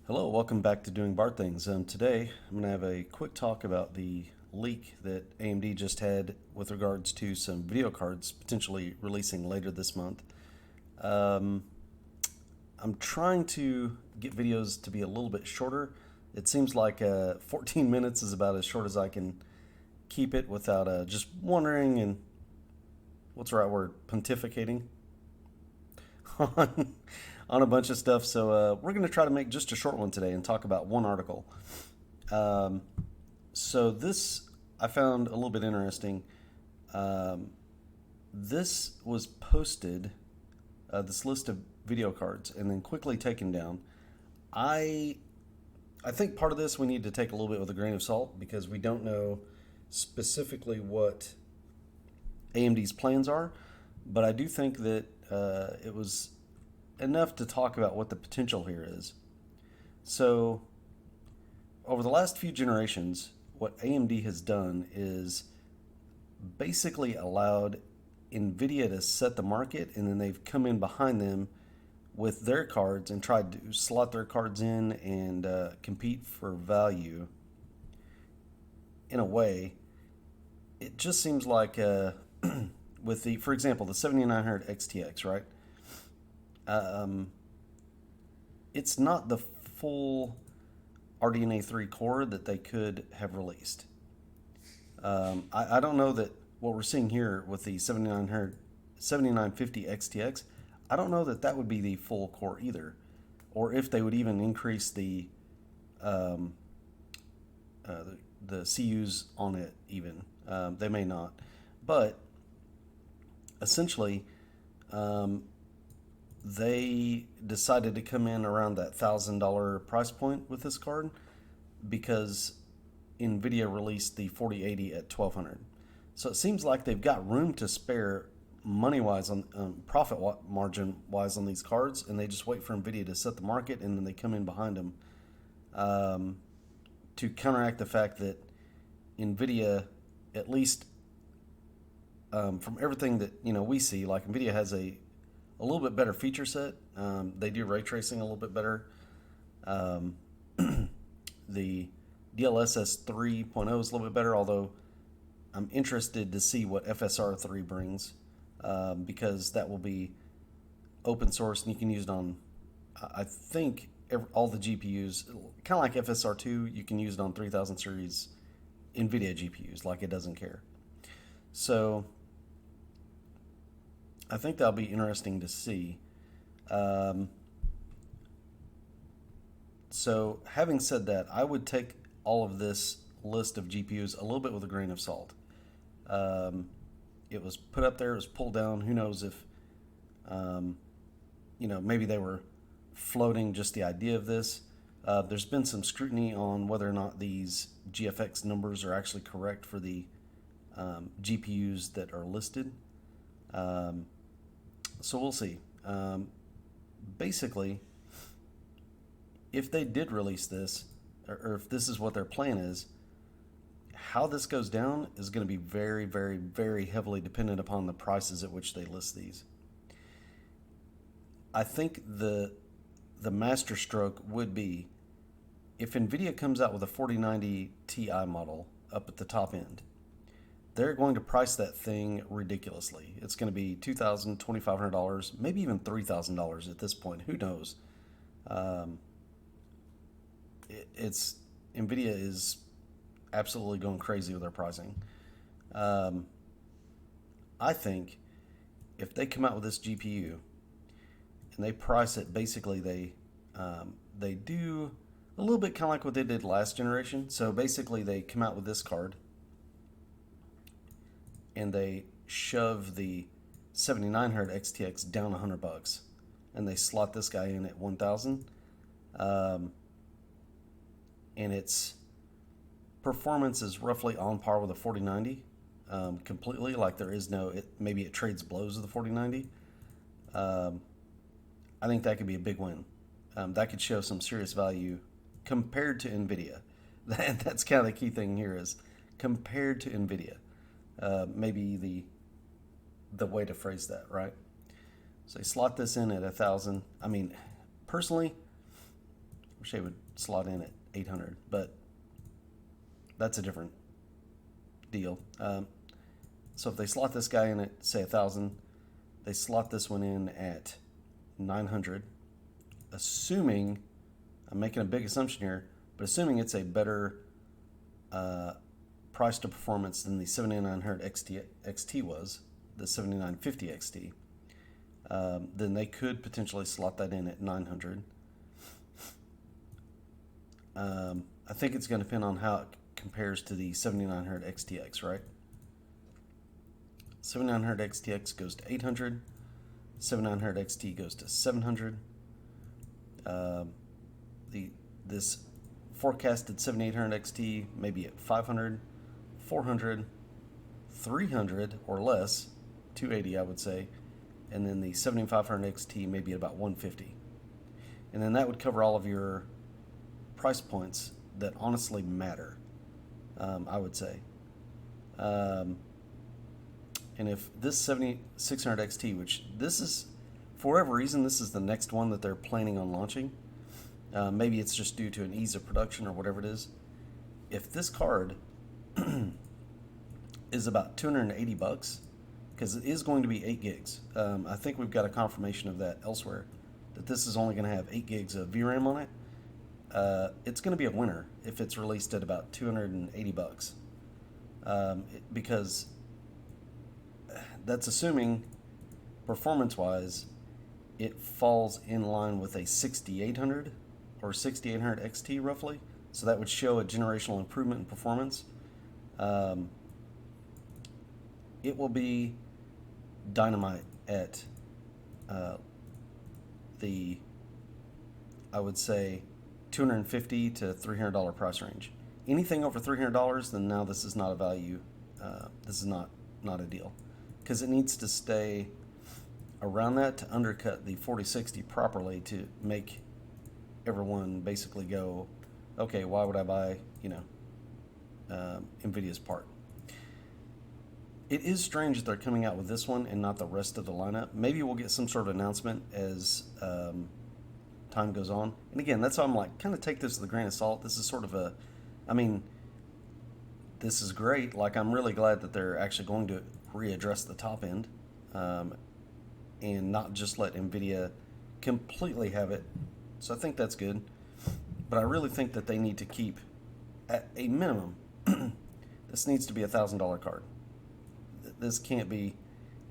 Hello, welcome back to Doing Bart Things. Today I'm going to have a quick talk about the leak that AMD just had with regards to some video cards potentially releasing later this month. Um, I'm trying to get videos to be a little bit shorter. It seems like 14 minutes is about as short as I can keep it without just wondering and what's the right word, pontificating on, on a bunch of stuff. So we're going to try to make just a short one today and talk about one article. Um, so this I found a little bit interesting. Um, this was posted, this list of video cards, and then quickly taken down. I I think part of this we need to take a little bit with a grain of salt because we don't know specifically what AMD's plans are, but I do think that it was enough to talk about what the potential here is. So, over the last few generations, what AMD has done is basically allowed NVIDIA to set the market, and then they've come in behind them with their cards and tried to slot their cards in and compete for value in a way. It just seems like with the, for example, the 7900 XTX, right? Um, it's not the full RDNA 3 core that they could have released. I don't know that what we're seeing here with the 7900, 7950 XTX, I don't know that that would be the full core either, or if they would even increase um, the CUs on it even. They may not. But essentially, um, they decided to come in around that $1,000 price point with this card because Nvidia released the 4080 at 1200. So it seems like they've got room to spare money wise on profit margin wise on these cards, and they just wait for Nvidia to set the market, and then they come in behind them um, to counteract the fact that Nvidia, at least from everything that we see, like Nvidia has a little bit better feature set. They do ray tracing a little bit better. Um, the DLSS 3.0 is a little bit better, although I'm interested to see what FSR 3 brings because that will be open source and you can use it on, I think, all the GPUs. Kind of like FSR 2, you can use it on 3000 series NVIDIA GPUs, like it doesn't care. So I think that'll be interesting to see. Um, so, having said that, I would take all of this list of GPUs a little bit with a grain of salt. Um, it was put up there, it was pulled down. Who knows if, um, maybe they were floating just the idea of this. There's been some scrutiny on whether or not these GFX numbers are actually correct for the GPUs that are listed. Um, so we'll see. Basically, if they did release this, or if this is what their plan is, how this goes down is going to be very, very, very heavily dependent upon the prices at which they list these. I think the master stroke would be if Nvidia comes out with a 4090 Ti model up at the top end, they're going to price that thing ridiculously. It's going to be $2,000, $2,500, maybe even $3,000 at this point. Who knows? Um, it's Nvidia is absolutely going crazy with their pricing. Um, I think if they come out with this GPU and they price it, basically they do a little bit kind of like what they did last generation. So basically, they come out with this card and they shove the 7900 XTX down $100, and they slot this guy in at 1,000. Um, and its performance is roughly on par with a 4090, completely. Like there is no, maybe it trades blows with the 4090. Um, I think that could be a big win. That could show some serious value compared to Nvidia. That's kind of the key thing here is compared to Nvidia. Maybe the way to phrase that, right? So they slot this in at 1,000. I mean, personally, Wish they would slot in at 800, but that's a different deal. So if they slot this guy in at, say, 1,000, they slot this one in at 900, assuming, I'm making a big assumption here, but assuming it's a better price to performance than the 7900 XT was, the 7950 XT, then they could potentially slot that in at 900. I think it's going to depend on how it compares to the 7900 XTX, right? 7900 XTX goes to 800, 7900 XT goes to 700. This forecasted 7800 XT maybe at 500, 400, 300 or less, 280 I would say, and then the 7500 XT maybe at about 150. And then that would cover all of your price points that honestly matter, I would say. And if this 7600 XT, which this is, for whatever reason, this is the next one that they're planning on launching. Maybe it's just due to an ease of production or whatever it is. If this card is about $280, because it is going to be 8 gigs. I think we've got a confirmation of that elsewhere, that this is only going to have 8 gigs of VRAM on it. It's going to be a winner if it's released at about $280, because that's assuming performance-wise it falls in line with a 6800 or 6800 XT roughly. So that would show a generational improvement in performance. It will be dynamite at I would say $250 to $300 price range. Anything over $300, then now this is not a value. This is not a deal, because it needs to stay around that to undercut the 4060 properly to make everyone basically go, okay, why would I buy, NVIDIA's part? It is strange that they're coming out with this one and not the rest of the lineup. Maybe we'll get some sort of announcement as time goes on. And again, that's why I'm like, kind of take this with a grain of salt. This is sort of this is great. Like, I'm really glad that they're actually going to readdress the top end and not just let NVIDIA completely have it. So I think that's good. But I really think that they need to keep, at a minimum, this needs to be a $1,000 card. This can't be,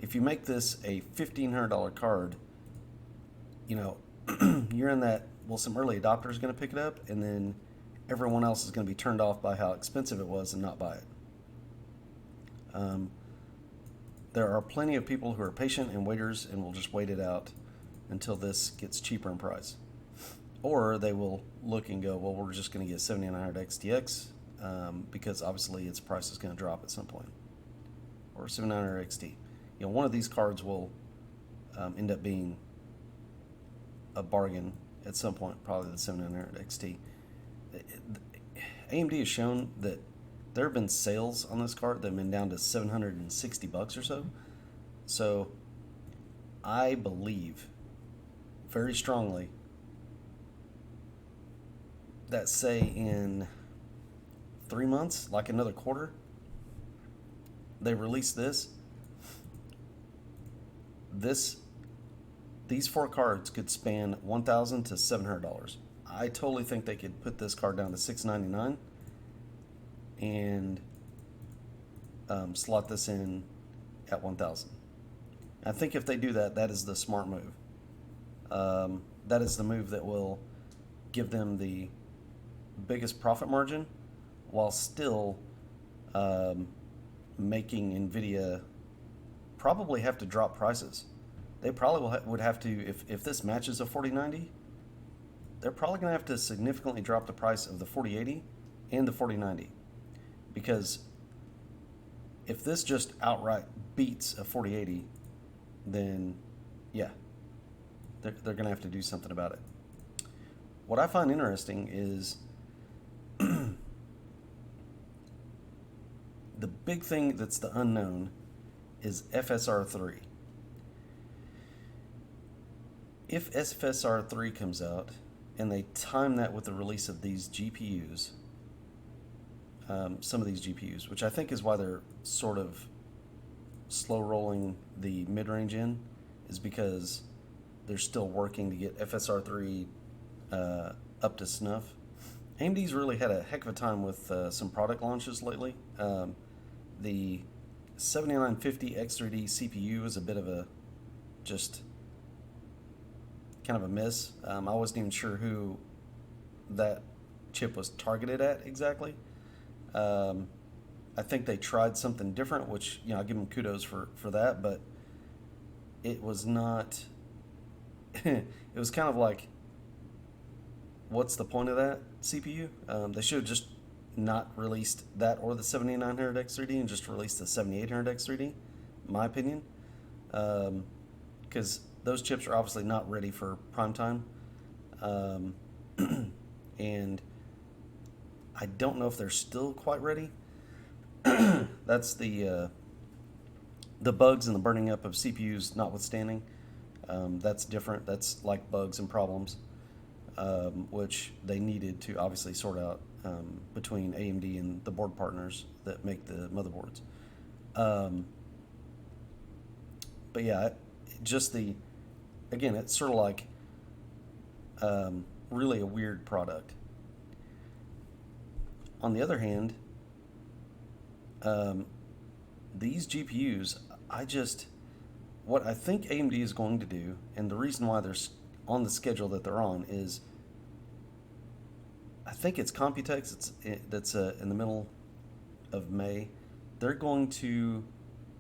if you make this a $1,500 card, you're in that, well, some early adopters are going to pick it up, and then everyone else is going to be turned off by how expensive it was and not buy it. There are plenty of people who are patient and waiters and will just wait it out until this gets cheaper in price. Or they will look and go, well, we're just going to get 7900 XTX because obviously its price is going to drop at some point. Or 7900 XT. One of these cards will end up being a bargain at some point, probably the 7900 XT. AMD has shown that there have been sales on this card that have been down to $760 or so. So I believe very strongly that, say, in 3 months, like another quarter, they release this. These 4 cards could span $1,000 to $700. I totally think they could put this card down to $699 and slot this in at $1,000. I think if they do that, that is the smart move. That is the move that will give them the biggest profit margin while still making NVIDIA probably have to drop prices. They probably would have to, if this matches a 4090, they're probably going to have to significantly drop the price of the 4080 and the 4090. Because if this just outright beats a 4080, then yeah, they're going to have to do something about it. What I find interesting is the big thing that's the unknown is FSR3. If FSR3 comes out, and they time that with the release of these GPUs, some of these GPUs, which I think is why they're sort of slow rolling the mid-range in, is because they're still working to get FSR3 up to snuff. AMD's really had a heck of a time with some product launches lately. The 7950 X3D CPU is a bit of a just kind of a miss. I wasn't even sure who that chip was targeted at exactly. I think they tried something different, which, you know, I give them kudos for that, but it was not. It was kind of like, what's the point of that CPU? They should have just not released that or the 7900 X3D and just released the 7800 X3D, in my opinion, because those chips are obviously not ready for prime time, and I don't know if they're still quite ready. That's the bugs and the burning up of CPUs notwithstanding. That's different. That's like bugs and problems, which they needed to obviously sort out between AMD and the board partners that make the motherboards. But yeah, just again, it's sort of like really a weird product. On the other hand, these GPUs, what I think AMD is going to do, and the reason why they're on the schedule that they're on is, I think it's Computex that's in the middle of May. They're going to,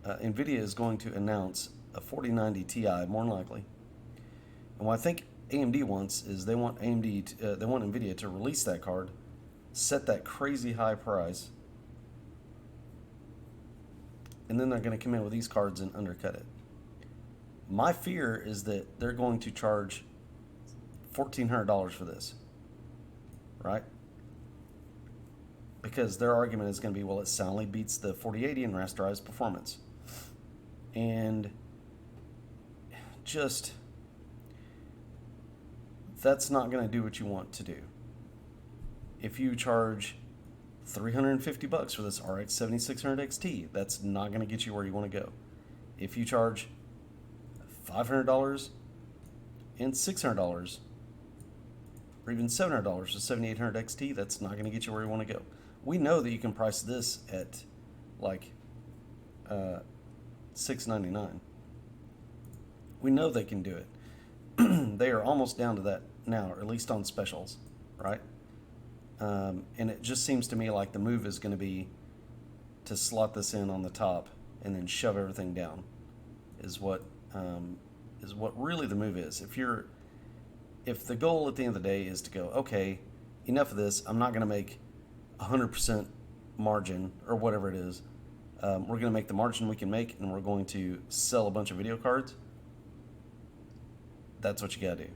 NVIDIA is going to announce a 4090 Ti, more than likely. And what I think AMD wants is they want NVIDIA to release that card, set that crazy high price, and then they're going to come in with these cards and undercut it. My fear is that they're going to charge $1,400 for this, right? Because their argument is going to be, well, it soundly beats the 4080 in rasterized performance. And just, that's not going to do what you want to do. If you charge $350 for this RX 7600 XT, that's not going to get you where you want to go. If you charge $500 and $600 or even $700 for 7800 XT, that's not going to get you where you want to go. We know that you can price this at like $699. We know they can do it. They are almost down to that now, or at least on specials, right? And it just seems to me like the move is going to be to slot this in on the top and then shove everything down. Is what really the move is. If the goal at the end of the day is to go, okay, enough of this, I'm not going to make 100% margin or whatever it is. We're going to make the margin we can make, and we're going to sell a bunch of video cards. That's what you got to do.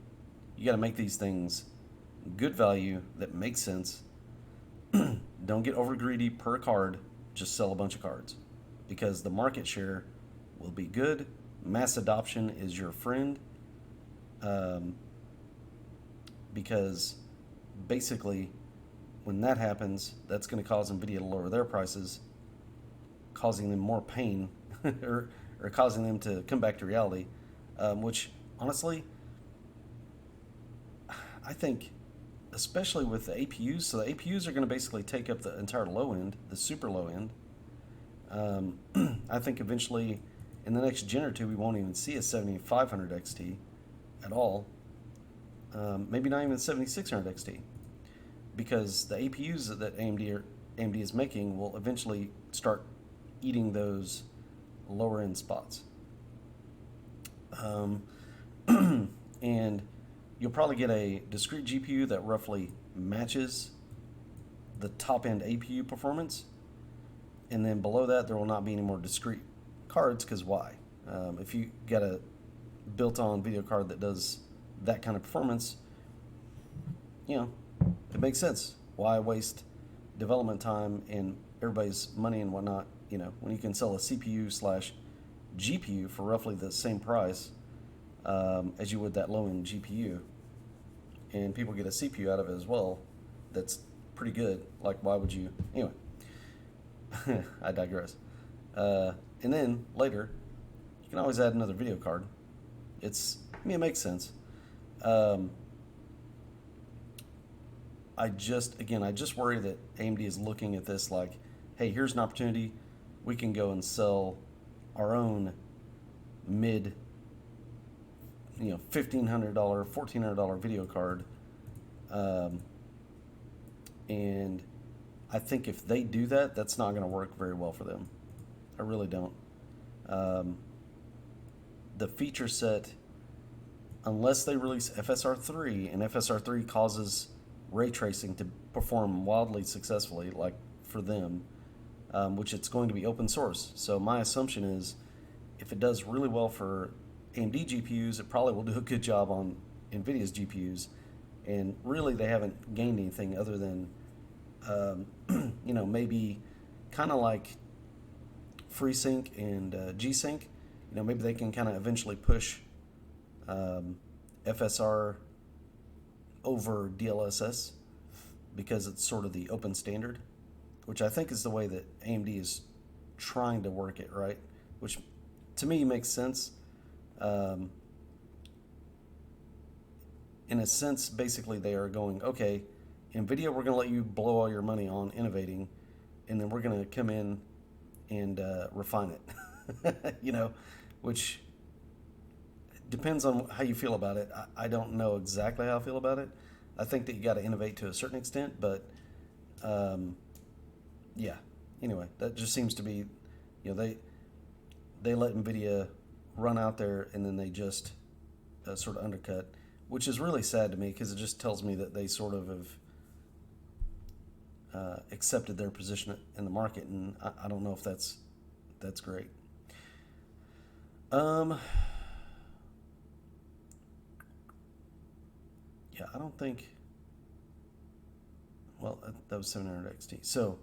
You got to make these things good value that makes sense. Don't get over greedy per card. Just sell a bunch of cards, because the market share will be good. Mass adoption is your friend, because basically when that happens, that's going to cause NVIDIA to lower their prices, causing them more pain or causing them to come back to reality, which honestly, I think, especially with the APUs, so the APUs are going to basically take up the entire low end, the super low end. I think eventually in the next gen or two, we won't even see a 7500 XT at all. Maybe not even 7600 XT, because the APUs that AMD is making will eventually start eating those lower end spots. And you'll probably get a discrete GPU that roughly matches the top end APU performance, and then below that there will not be any more discrete cards, because why? If you got a built-on video card that does that kind of performance, you know, it makes sense. Why waste development time and everybody's money and whatnot, you know, when you can sell a CPU/GPU for roughly the same price as you would that low-end GPU, and people get a CPU out of it as well that's pretty good. Like, why would you? Anyway, I digress. And then later, you can always add another video card. It makes sense. Um, I just worry that AMD is looking at this like, hey, here's an opportunity. We can go and sell our own mid, $1,500, $1,400 video card. And I think if they do that, that's not going to work very well for them. I really don't. Um, the feature set, unless they release FSR3 and FSR3 causes ray tracing to perform wildly successfully, like for them, which it's going to be open source. So my assumption is if it does really well for AMD GPUs, it probably will do a good job on NVIDIA's GPUs. And really, they haven't gained anything other than, maybe kind of like FreeSync and G-Sync. Maybe they can kind of eventually push FSR over DLSS because it's sort of the open standard, which I think is the way that AMD is trying to work it, right? Which to me makes sense. In a sense, basically they are going, okay, NVIDIA, we're going to let you blow all your money on innovating, and then we're going to come in and refine it, which depends on how you feel about it. I don't know exactly how I feel about it. I think that you got to innovate to a certain extent, but yeah. Anyway, that just seems to be, they let NVIDIA run out there and then they just sort of undercut, which is really sad to me because it just tells me that they sort of have accepted their position in the market, and I don't know if that's great. Yeah, I don't think. Well, that was 700 XT. So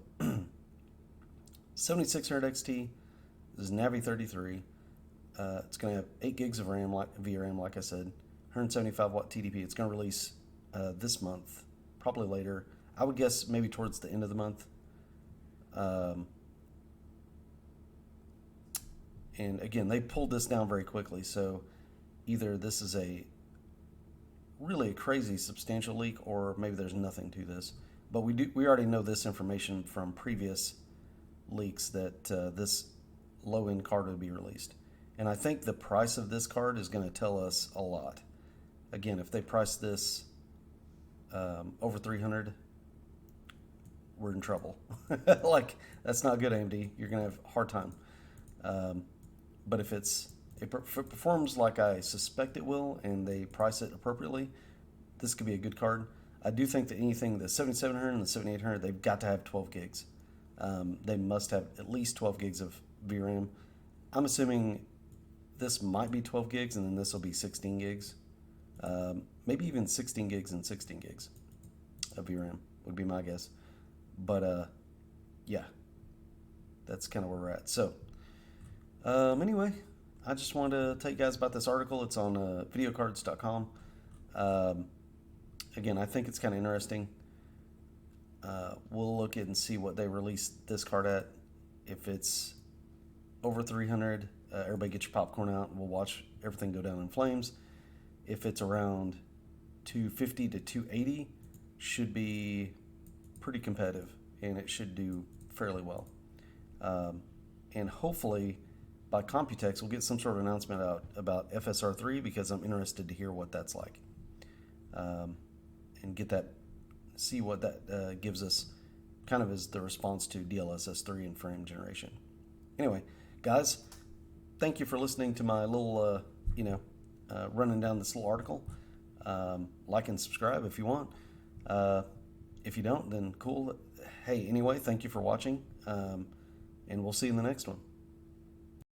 7600 XT. This is Navi 33. It's going to have 8 gigs of RAM, VRAM, like I said. 175 watt TDP. It's going to release this month, probably later. I would guess maybe towards the end of the month. And again, they pulled this down very quickly. So either this is really a crazy substantial leak, or maybe there's nothing to this. But we already know this information from previous leaks that this low-end card would be released. And I think the price of this card is going to tell us a lot. Again, if they price this over 300, we're in trouble. Like, that's not good, AMD. You're going to have a hard time. But if it performs like I suspect it will, and they price it appropriately, this could be a good card. I do think that anything, the 7700 and the 7800, they've got to have 12 gigs. They must have at least 12 gigs of VRAM. I'm assuming this might be 12 gigs, and then this will be 16 gigs. Maybe even 16 gigs and 16 gigs of VRAM would be my guess. But yeah, that's kind of where we're at. So anyway, I just wanted to tell you guys about this article. It's on videocards.com. Again, I think it's kind of interesting. We'll look at and see what they released this card at. If it's over 300, everybody get your popcorn out and we'll watch everything go down in flames. If it's around 250 to 280, should be pretty competitive, and it should do fairly well. And hopefully by Computex we'll get some sort of announcement out about FSR3, because I'm interested to hear what that's like, and see what that gives us kind of as the response to DLSS 3 and frame generation. Anyway, guys, thank you for listening to my little, running down this little article. Like and subscribe if you want. If you don't, then cool. Hey, anyway, thank you for watching, and we'll see you in the next one.